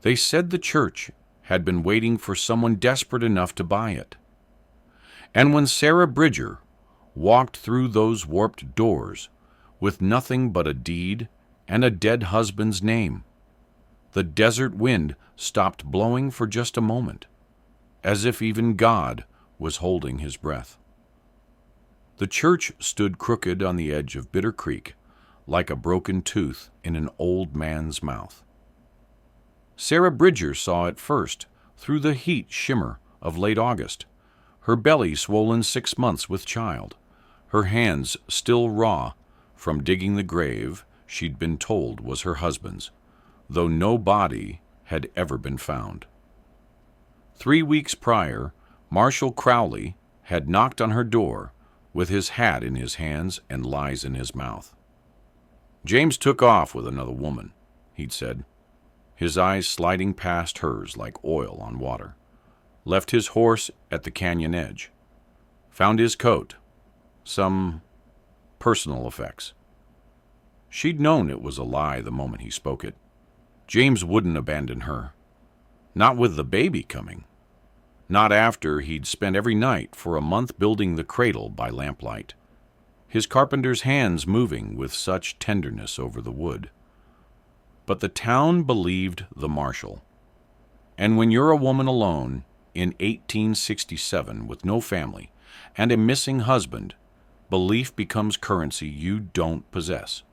They said the church had been waiting for someone desperate enough to buy it. And when Sarah Bridger walked through those warped doors with nothing but a deed and a dead husband's name, the desert wind stopped blowing for just a moment, as if even God was holding his breath. The church stood crooked on the edge of Bitter Creek, like a broken tooth in an old man's mouth. Sarah Bridger saw it first through the heat shimmer of late August, her belly swollen 6 months with child, her hands still raw from digging the grave she'd been told was her husband's, though no body had ever been found. 3 weeks prior, Marshall Crowley had knocked on her door with his hat in his hands and lies in his mouth. "James took off with another woman," he'd said, his eyes sliding past hers like oil on water. "Left his horse at the canyon edge. Found his coat. Some personal effects." She'd known it was a lie the moment he spoke it. James wouldn't abandon her. Not with the baby coming. Not after he'd spent every night for a month building the cradle by lamplight, his carpenter's hands moving with such tenderness over the wood. But the town believed the marshal. And when you're a woman alone in 1867 with no family and a missing husband, belief becomes currency you don't possess.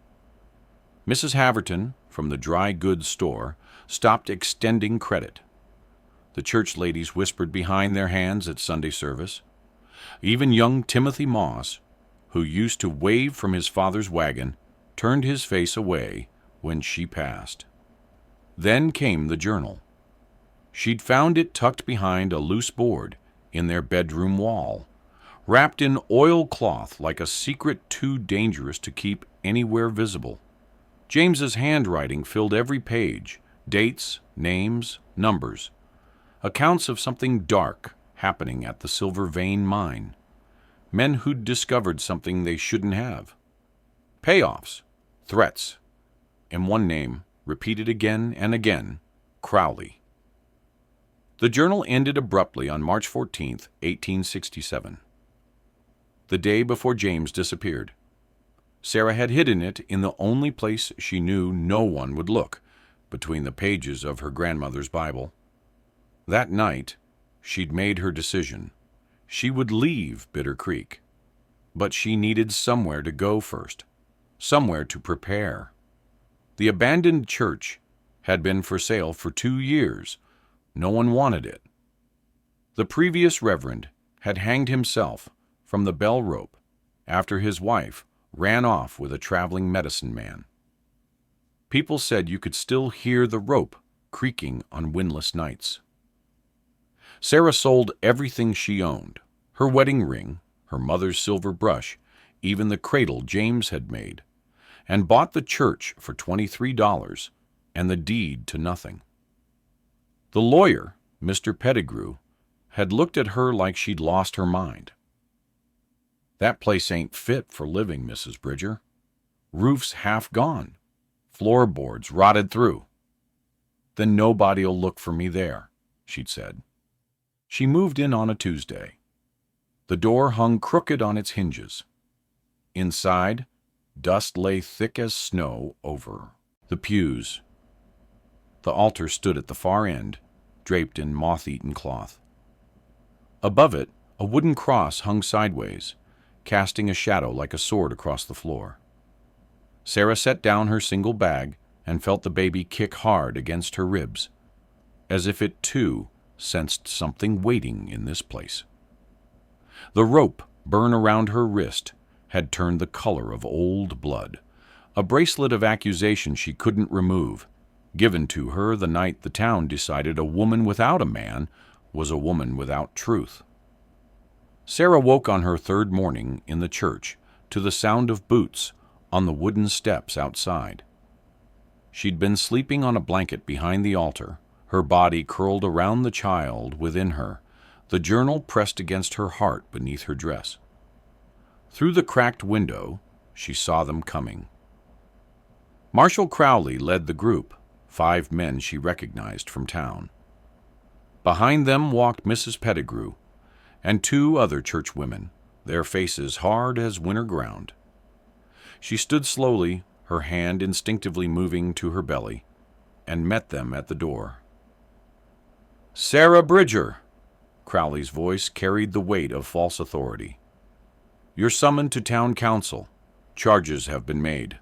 Mrs. Haverton, from the dry goods store, stopped extending credit. The church ladies whispered behind their hands at Sunday service. Even young Timothy Moss, who used to wave from his father's wagon, turned his face away when she passed. Then came the journal. She'd found it tucked behind a loose board in their bedroom wall, wrapped in oilcloth like a secret too dangerous to keep anywhere visible. James's handwriting filled every page, dates, names, numbers, accounts of something dark happening at the Silver Vein mine, men who'd discovered something they shouldn't have, payoffs, threats, and one name, repeated again and again, Crowley. The journal ended abruptly on March 14, 1867, the day before James disappeared. Sarah had hidden it in the only place she knew no one would look, between the pages of her grandmother's Bible. That night, she'd made her decision. She would leave Bitter Creek, but she needed somewhere to go first, somewhere to prepare. The abandoned church had been for sale for 2 years. No one wanted it. The previous reverend had hanged himself from the bell rope after his wife ran off with a traveling medicine man. People said you could still hear the rope creaking on windless nights. Sarah sold everything she owned, her wedding ring, her mother's silver brush, even the cradle James had made, and bought the church for $23 and the deed to nothing. The lawyer, Mr. Pettigrew, had looked at her like she'd lost her mind. "That place ain't fit for living, Mrs. Bridger. Roof's half gone, floorboards rotted through." "Then nobody'll look for me there," she'd said. She moved in on a Tuesday. The door hung crooked on its hinges. Inside, dust lay thick as snow over the pews. The altar stood at the far end, draped in moth-eaten cloth. Above it, a wooden cross hung sideways, casting a shadow like a sword across the floor. Sarah set down her single bag and felt the baby kick hard against her ribs, as if it too sensed something waiting in this place. The rope burn around her wrist had turned the color of old blood, a bracelet of accusation she couldn't remove, given to her the night the town decided a woman without a man was a woman without truth. Sarah woke on her third morning in the church to the sound of boots on the wooden steps outside. She'd been sleeping on a blanket behind the altar, her body curled around the child within her, the journal pressed against her heart beneath her dress. Through the cracked window, she saw them coming. Marshall Crowley led the group, 5 men she recognized from town. Behind them walked Mrs. Pettigrew and 2 other churchwomen, their faces hard as winter ground. She stood slowly, her hand instinctively moving to her belly, and met them at the door. "Sarah Bridger!" Crowley's voice carried the weight of false authority. "You're summoned to town council. Charges have been made."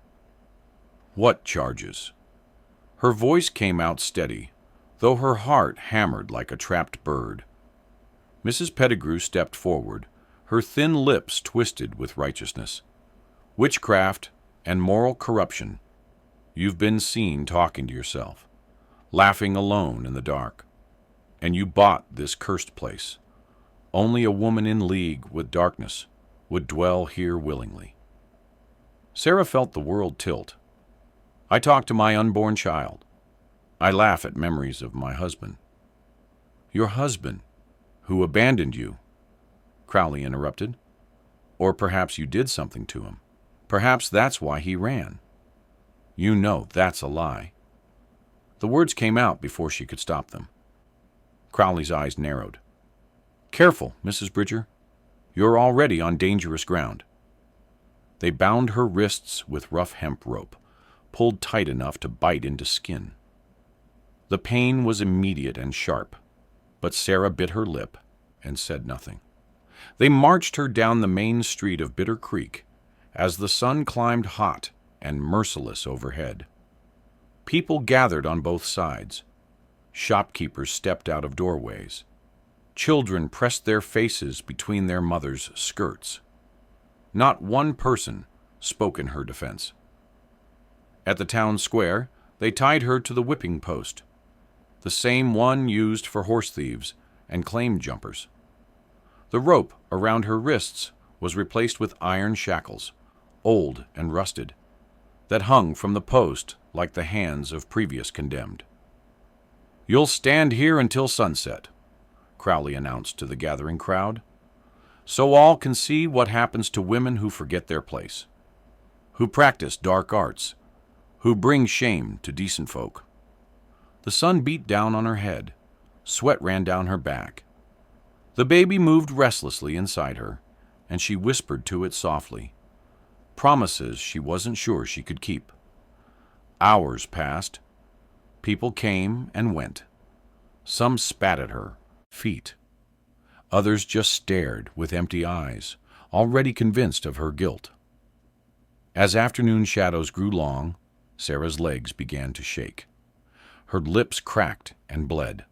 "What charges?" Her voice came out steady, though her heart hammered like a trapped bird. Mrs. Pettigrew stepped forward, her thin lips twisted with righteousness. "Witchcraft and moral corruption. You've been seen talking to yourself, laughing alone in the dark. And you bought this cursed place. Only a woman in league with darkness would dwell here willingly." Sarah felt the world tilt. "I talk to my unborn child. I laugh at memories of my husband." "Your husband, who abandoned you," Crowley interrupted. "Or perhaps you did something to him. Perhaps that's why he ran." "You know that's a lie." The words came out before she could stop them. Crowley's eyes narrowed. "Careful, Mrs. Bridger. You're already on dangerous ground." They bound her wrists with rough hemp rope, pulled tight enough to bite into skin. The pain was immediate and sharp, but Sarah bit her lip and said nothing. They marched her down the main street of Bitter Creek as the sun climbed hot and merciless overhead. People gathered on both sides. Shopkeepers stepped out of doorways. Children pressed their faces between their mothers' skirts. Not one person spoke in her defense. At the town square, they tied her to the whipping post, the same one used for horse thieves and claim jumpers. The rope around her wrists was replaced with iron shackles, old and rusted, that hung from the post like the hands of previous condemned. "You'll stand here until sunset," Crowley announced to the gathering crowd, "so all can see what happens to women who forget their place, who practice dark arts, who bring shame to decent folk." The sun beat down on her head. Sweat ran down her back. The baby moved restlessly inside her, and she whispered to it softly, promises she wasn't sure she could keep. Hours passed. People came and went. Some spat at her feet. Others just stared with empty eyes, already convinced of her guilt. As afternoon shadows grew long, Sarah's legs began to shake. Her lips cracked and bled.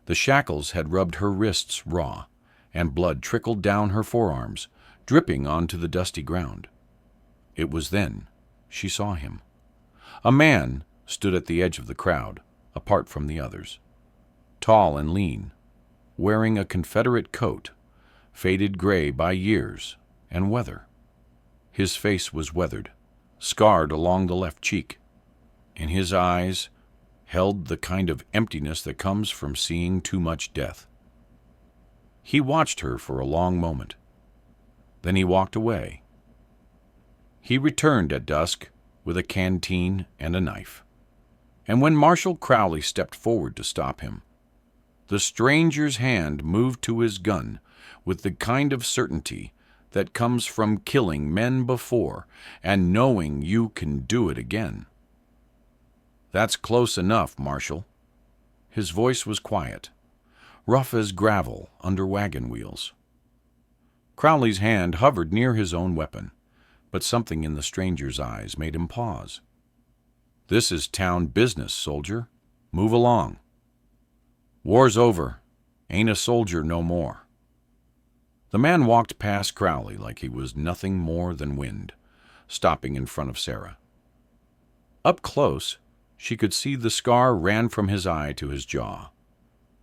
The shackles had rubbed her wrists raw, and blood trickled down her forearms, dripping onto the dusty ground. It was then she saw him. A man stood at the edge of the crowd, apart from the others. Tall and lean, wearing a Confederate coat, faded gray by years and weather. His face was weathered, scarred along the left cheek, and his eyes held the kind of emptiness that comes from seeing too much death. He watched her for a long moment. Then he walked away. He returned at dusk with a canteen and a knife. And when Marshal Crowley stepped forward to stop him, the stranger's hand moved to his gun with the kind of certainty that comes from killing men before and knowing you can do it again. "That's close enough, Marshal." His voice was quiet, rough as gravel under wagon wheels. Crowley's hand hovered near his own weapon, but something in the stranger's eyes made him pause. "This is town business, soldier. Move along. War's over. Ain't a soldier no more." The man walked past Crowley like he was nothing more than wind, stopping in front of Sarah. Up close, she could see the scar ran from his eye to his jaw.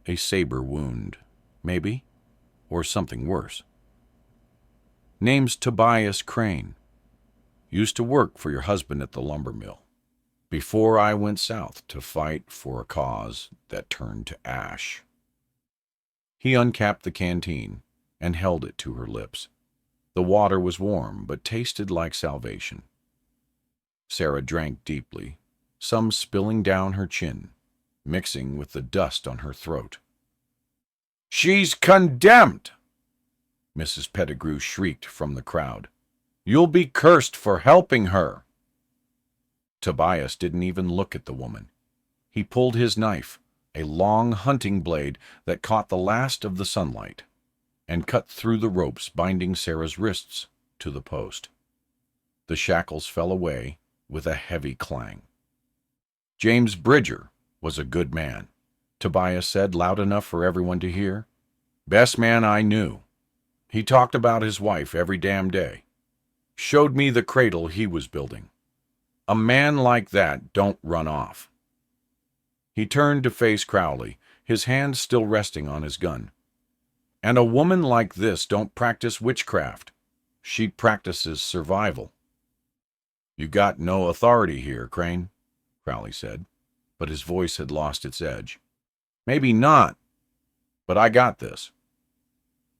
A saber wound, maybe, or something worse. "Name's Tobias Crane. Used to work for your husband at the lumber mill, before I went south to fight for a cause that turned to ash." He uncapped the canteen and held it to her lips. The water was warm, but tasted like salvation. Sarah drank deeply, some spilling down her chin, mixing with the dust on her throat. "She's condemned!" Mrs. Pettigrew shrieked from the crowd. "You'll be cursed for helping her!" Tobias didn't even look at the woman. He pulled his knife, a long hunting blade that caught the last of the sunlight, and cut through the ropes binding Sarah's wrists to the post. The shackles fell away with a heavy clang. "James Bridger was a good man," Tobias said loud enough for everyone to hear. "Best man I knew. He talked about his wife every damn day. Showed me the cradle he was building. A man like that don't run off." He turned to face Crowley, his hand still resting on his gun. "And a woman like this don't practice witchcraft. She practices survival." "You got no authority here, Crane," Crowley said, but his voice had lost its edge. "Maybe not, but I got this."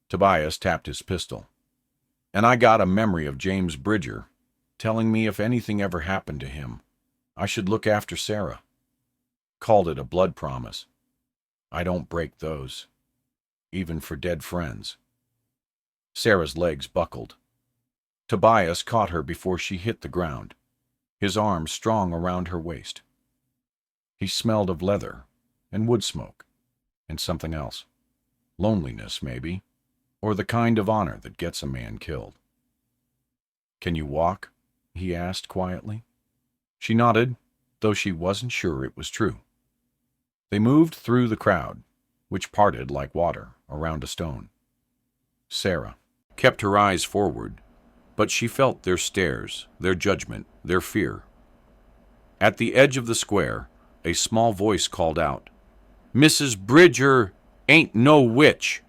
Tobias tapped his pistol. "And I got a memory of James Bridger telling me if anything ever happened to him, I should look after Sarah. Called it a blood promise. I don't break those, even for dead friends." Sarah's legs buckled. Tobias caught her before she hit the ground, his arms strong around her waist. He smelled of leather and wood smoke and something else. Loneliness, maybe, or the kind of honor that gets a man killed. "Can you walk?" he asked quietly. She nodded, though she wasn't sure it was true. They moved through the crowd, which parted like water around a stone. Sarah kept her eyes forward, but she felt their stares, their judgment, their fear. At the edge of the square, a small voice called out, "Mrs. Bridger ain't no witch."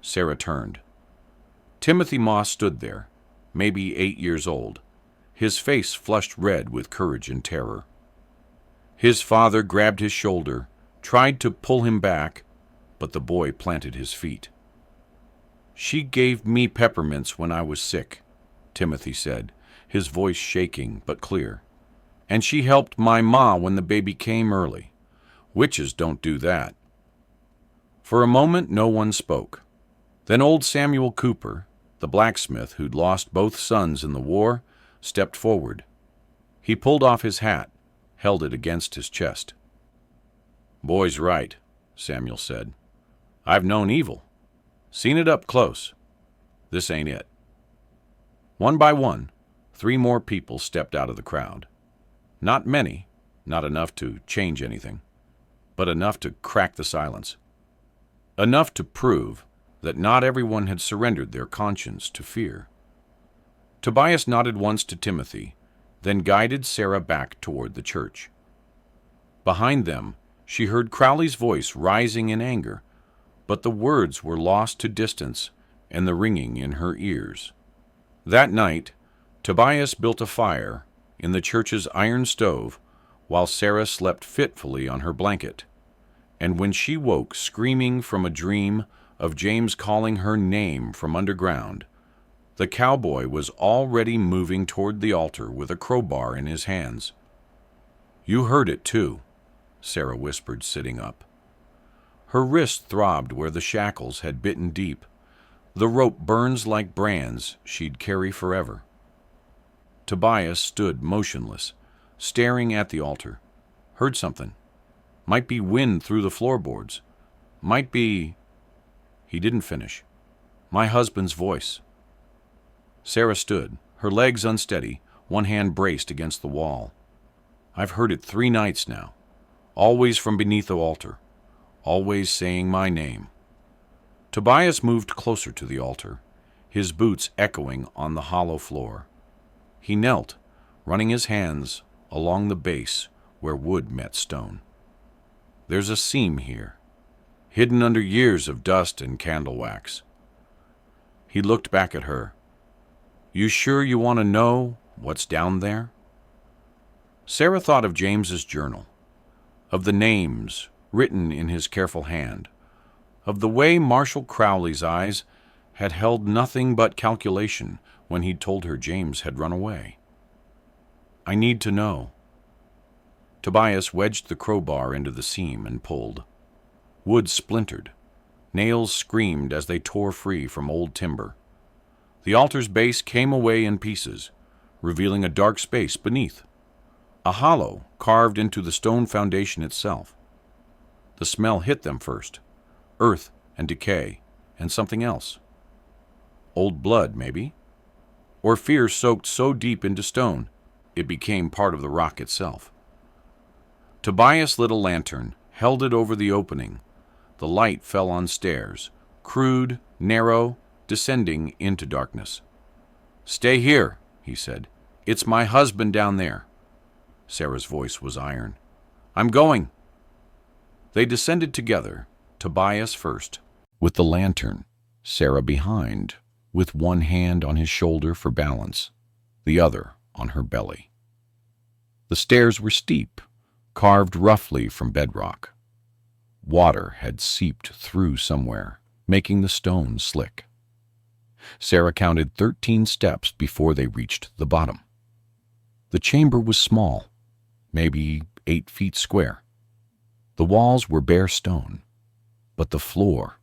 Sarah turned. Timothy Moss stood there, maybe 8 years old, his face flushed red with courage and terror. His father grabbed his shoulder, tried to pull him back, but the boy planted his feet. "She gave me peppermints when I was sick," Timothy said, his voice shaking but clear. "And she helped my ma when the baby came early. Witches don't do that." For a moment no one spoke. Then old Samuel Cooper, the blacksmith who'd lost both sons in the war, stepped forward. He pulled off his hat, held it against his chest. "Boy's right," Samuel said. "I've known evil. Seen it up close. This ain't it." One by one, 3 more people stepped out of the crowd. Not many, not enough to change anything, but enough to crack the silence. Enough to prove that not everyone had surrendered their conscience to fear. Tobias nodded once to Timothy, then guided Sarah back toward the church. Behind them, she heard Crowley's voice rising in anger, but the words were lost to distance and the ringing in her ears. That night, Tobias built a fire in the church's iron stove while Sarah slept fitfully on her blanket, and when she woke screaming from a dream of James calling her name from underground, the cowboy was already moving toward the altar with a crowbar in his hands. "You heard it, too," Sarah whispered, sitting up. Her wrist throbbed where the shackles had bitten deep. The rope burns like brands she'd carry forever. Tobias stood motionless, staring at the altar. Heard something. Might be wind through the floorboards. Might be... He didn't finish. My husband's voice. Sarah stood, her legs unsteady, one hand braced against the wall. "I've heard it 3 nights now. Always from beneath the altar. Always saying my name." Tobias moved closer to the altar, his boots echoing on the hollow floor. He knelt, running his hands along the base where wood met stone. "There's a seam here, hidden under years of dust and candle wax." He looked back at her. "You sure you want to know what's down there?" Sarah thought of James's journal, of the names written in his careful hand, of the way Marshall Crowley's eyes had held nothing but calculation when he'd told her James had run away. "I need to know." Tobias wedged the crowbar into the seam and pulled. Wood splintered. Nails screamed as they tore free from old timber. The altar's base came away in pieces, revealing a dark space beneath, a hollow carved into the stone foundation itself. The smell hit them first, earth and decay, and something else. Old blood, maybe? Or fear soaked so deep into stone, it became part of the rock itself. Tobias lit a lantern, held it over the opening. The light fell on stairs, crude, narrow, descending into darkness. "Stay here," he said. "It's my husband down there." Sarah's voice was iron. "I'm going." They descended together, Tobias first, with the lantern, Sarah behind, with one hand on his shoulder for balance, the other on her belly. The stairs were steep, carved roughly from bedrock. Water had seeped through somewhere, making the stone slick. Sarah counted 13 steps before they reached the bottom. The chamber was small, maybe 8 feet square. The walls were bare stone, but the floor...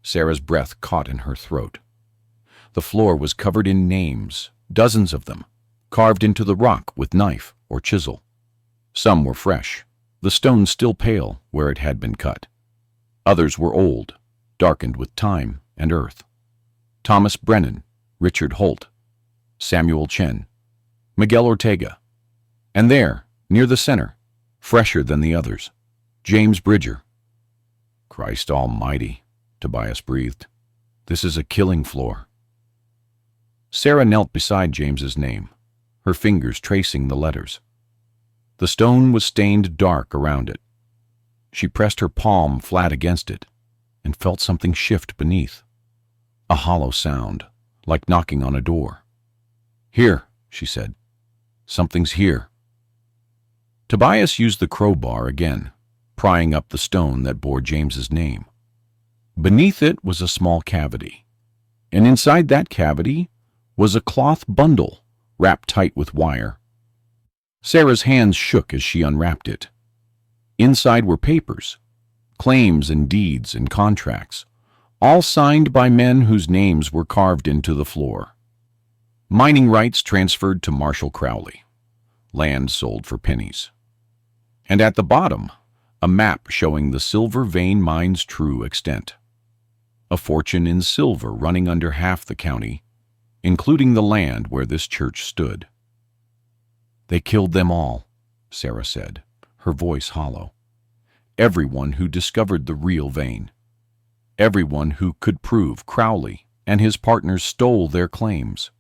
Sarah's breath caught in her throat. The floor was covered in names, dozens of them, carved into the rock with knife or chisel. Some were fresh, the stone still pale where it had been cut. Others were old, darkened with time and earth. Thomas Brennan, Richard Holt, Samuel Chen, Miguel Ortega. And there, near the center, fresher than the others, James Bridger. "Christ almighty," Tobias breathed. "This is a killing floor." Sarah knelt beside James's name, her fingers tracing the letters. The stone was stained dark around it. She pressed her palm flat against it and felt something shift beneath. A hollow sound, like knocking on a door. "Here," she said. "Something's here." Tobias used the crowbar again, prying up the stone that bore James's name. Beneath it was a small cavity, and inside that cavity was a cloth bundle wrapped tight with wire. Sarah's hands shook as she unwrapped it. Inside were papers, claims and deeds and contracts, all signed by men whose names were carved into the floor. Mining rights transferred to Marshall Crowley. Land sold for pennies. And at the bottom, a map showing the Silver Vein Mine's true extent. A fortune in silver running under half the county, including the land where this church stood. "They killed them all," Sarah said, her voice hollow. "Everyone who discovered the real vein. Everyone who could prove Crowley and his partners stole their claims.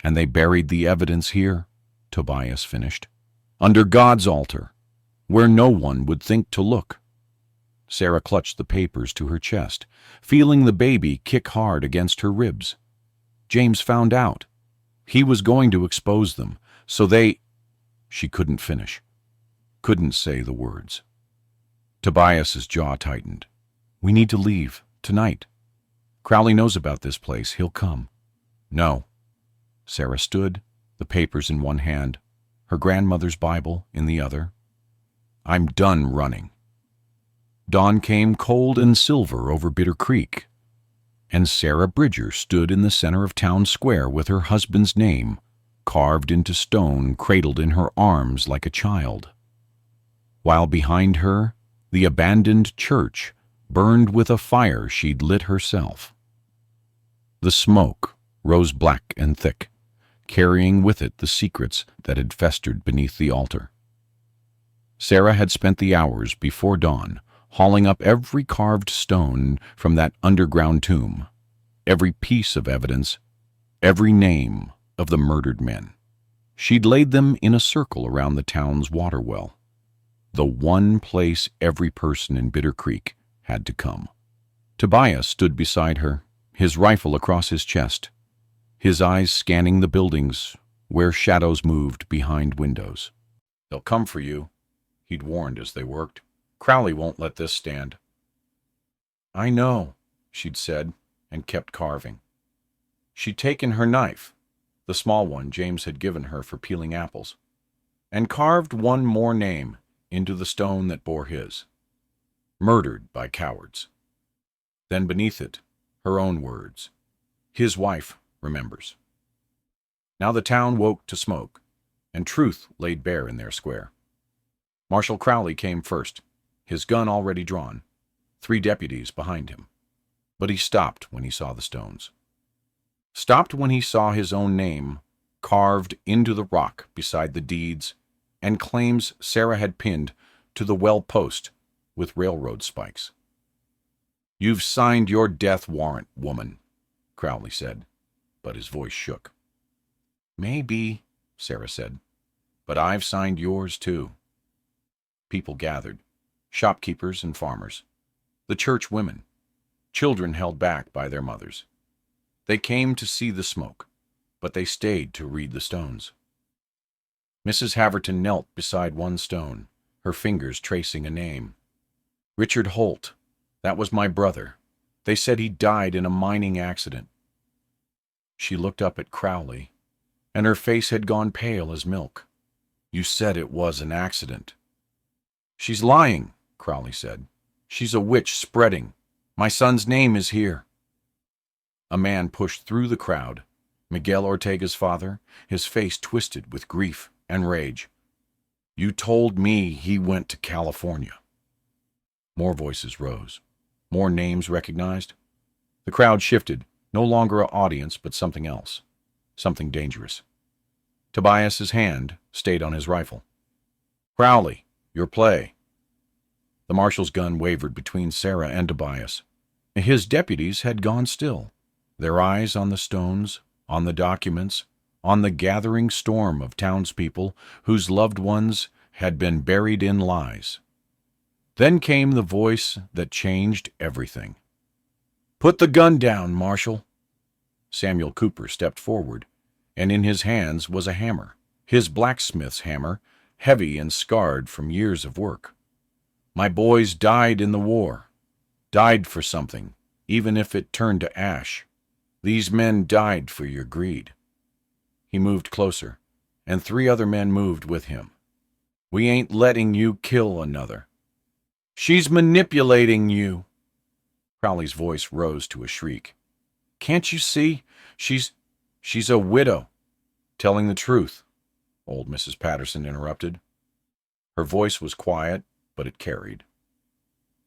And they buried the evidence here," Tobias finished, "under God's altar, where no one would think to look." Sarah clutched the papers to her chest, feeling the baby kick hard against her ribs. James found out. He was going to expose them, so they... She couldn't finish, couldn't say the words. Tobias's jaw tightened. "We need to leave, tonight. Crowley knows about this place. He'll come." "No." Sarah stood, the papers in one hand, her grandmother's Bible in the other. "I'm done running." Dawn came cold and silver over Bitter Creek, and Sarah Bridger stood in the center of town square with her husband's name carved into stone, cradled in her arms like a child, while behind her the abandoned church burned with a fire she'd lit herself. The smoke rose black and thick, carrying with it the secrets that had festered beneath the altar. Sarah had spent the hours before dawn hauling up every carved stone from that underground tomb, every piece of evidence, every name of the murdered men. She'd laid them in a circle around the town's water well, the one place every person in Bitter Creek had to come. Tobias stood beside her, his rifle across his chest, his eyes scanning the buildings where shadows moved behind windows. "They'll come for you," he'd warned as they worked. "Crowley won't let this stand." "I know," she'd said, and kept carving. She'd taken her knife, the small one James had given her for peeling apples. and carved one more name into the stone that bore his. Murdered by cowards. Then beneath it, her own words. His wife remembers. Now the town woke to smoke, and truth laid bare in their square. Marshal Crowley came first, his gun already drawn, 3 deputies behind him. But he stopped when he saw the stones. Stopped when he saw his own name carved into the rock beside the deeds and claims Sarah had pinned to the well post with railroad spikes. "You've signed your death warrant, woman," Crowley said, but his voice shook. "Maybe," Sarah said, "but I've signed yours too." People gathered, shopkeepers and farmers, the church women, children held back by their mothers. They came to see the smoke, but they stayed to read the stones. Mrs. Haverton knelt beside one stone, her fingers tracing a name. "Richard Holt. That was my brother. They said he died in a mining accident." She looked up at Crowley, and her face had gone pale as milk. "You said it was an accident." "She's lying," Crowley said. "She's a witch spreading. My son's name is here." A man pushed through the crowd, Miguel Ortega's father, his face twisted with grief and rage. "You told me he went to California." More voices rose, more names recognized. The crowd shifted, no longer an audience but something else, something dangerous. Tobias's hand stayed on his rifle. "Crowley, your play." The marshal's gun wavered between Sarah and Tobias. His deputies had gone still, their eyes on the stones, on the documents, on the gathering storm of townspeople whose loved ones had been buried in lies. Then came the voice that changed everything. "Put the gun down, Marshal." Samuel Cooper stepped forward, and in his hands was a hammer, his blacksmith's hammer, heavy and scarred from years of work. "My boys died in the war, died for something, even if it turned to ash. These men died for your greed." He moved closer, and 3 other men moved with him. "We ain't letting you kill another." "She's manipulating you." Crowley's voice rose to a shriek. "Can't you see? She's a widow." "Telling the truth," old Mrs. Patterson interrupted. Her voice was quiet, but it carried.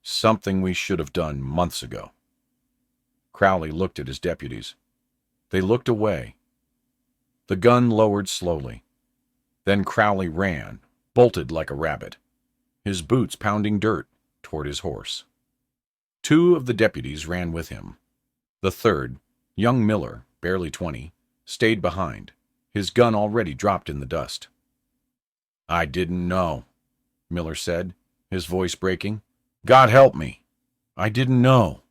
"Something we should have done months ago." Crowley looked at his deputies. They looked away. The gun lowered slowly. Then Crowley ran, bolted like a rabbit, his boots pounding dirt toward his horse. 2 of the deputies ran with him. The third, young Miller, barely 20, stayed behind, his gun already dropped in the dust. "I didn't know," Miller said, his voice breaking. "God help me. I didn't know."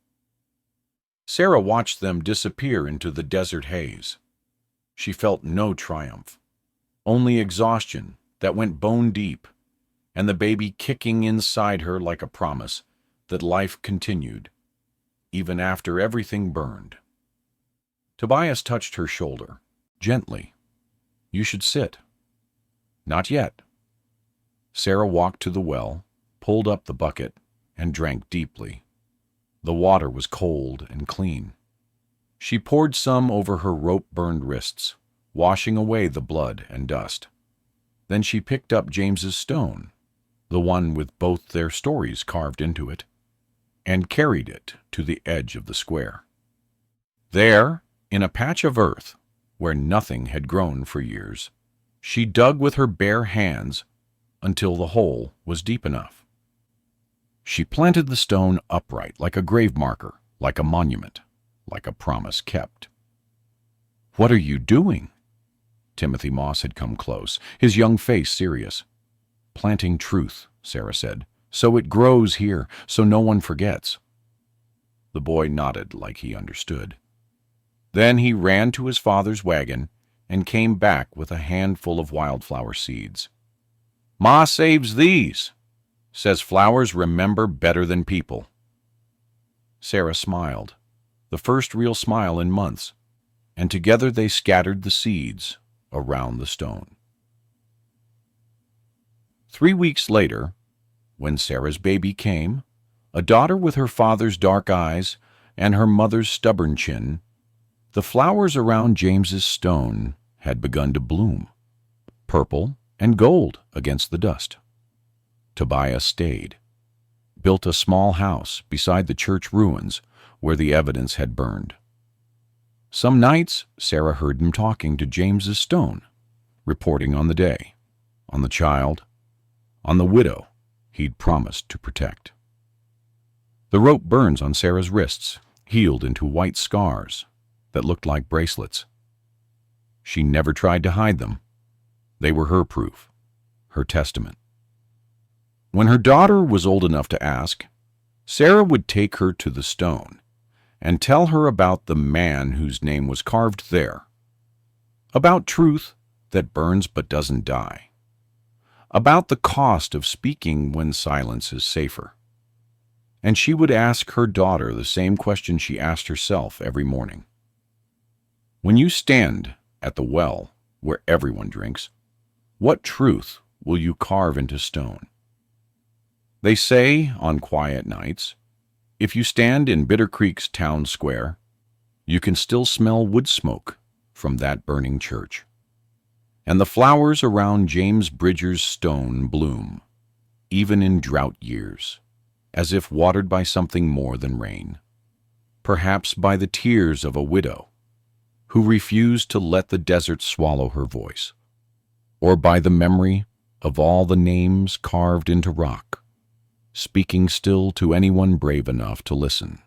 Sarah watched them disappear into the desert haze. She felt no triumph, only exhaustion that went bone deep, and the baby kicking inside her like a promise that life continued, even after everything burned. Tobias touched her shoulder, gently. "You should sit." "Not yet." Sarah walked to the well, pulled up the bucket, and drank deeply. The water was cold and clean. She poured some over her rope-burned wrists, washing away the blood and dust. Then she picked up James's stone, the one with both their stories carved into it, and carried it to the edge of the square. There, in a patch of earth, where nothing had grown for years, she dug with her bare hands until the hole was deep enough. She planted the stone upright like a grave marker, like a monument, like a promise kept. "What are you doing?" Timothy Moss had come close, his young face serious. "Planting truth," Sarah said, "so it grows here, so no one forgets." The boy nodded like he understood. Then he ran to his father's wagon and came back with a handful of wildflower seeds. "Ma saves these. Says flowers remember better than people." Sarah smiled, the first real smile in months, and together they scattered the seeds around the stone. 3 weeks later, when Sarah's baby came, a daughter with her father's dark eyes and her mother's stubborn chin, the flowers around James's stone had begun to bloom, purple and gold against the dust. Tobias stayed, built a small house beside the church ruins where the evidence had burned. Some nights, Sarah heard him talking to James's stone, reporting on the day, on the child, on the widow he'd promised to protect. The rope burns on Sarah's wrists healed into white scars that looked like bracelets. She never tried to hide them. They were her proof, her testament. When her daughter was old enough to ask, Sarah would take her to the stone and tell her about the man whose name was carved there, about truth that burns but doesn't die, about the cost of speaking when silence is safer. And she would ask her daughter the same question she asked herself every morning. When you stand at the well where everyone drinks, what truth will you carve into stone? They say on quiet nights, if you stand in Bitter Creek's town square, you can still smell wood smoke from that burning church. And the flowers around James Bridger's stone bloom, even in drought years, as if watered by something more than rain, perhaps by the tears of a widow who refused to let the desert swallow her voice, or by the memory of all the names carved into rock, speaking still to anyone brave enough to listen.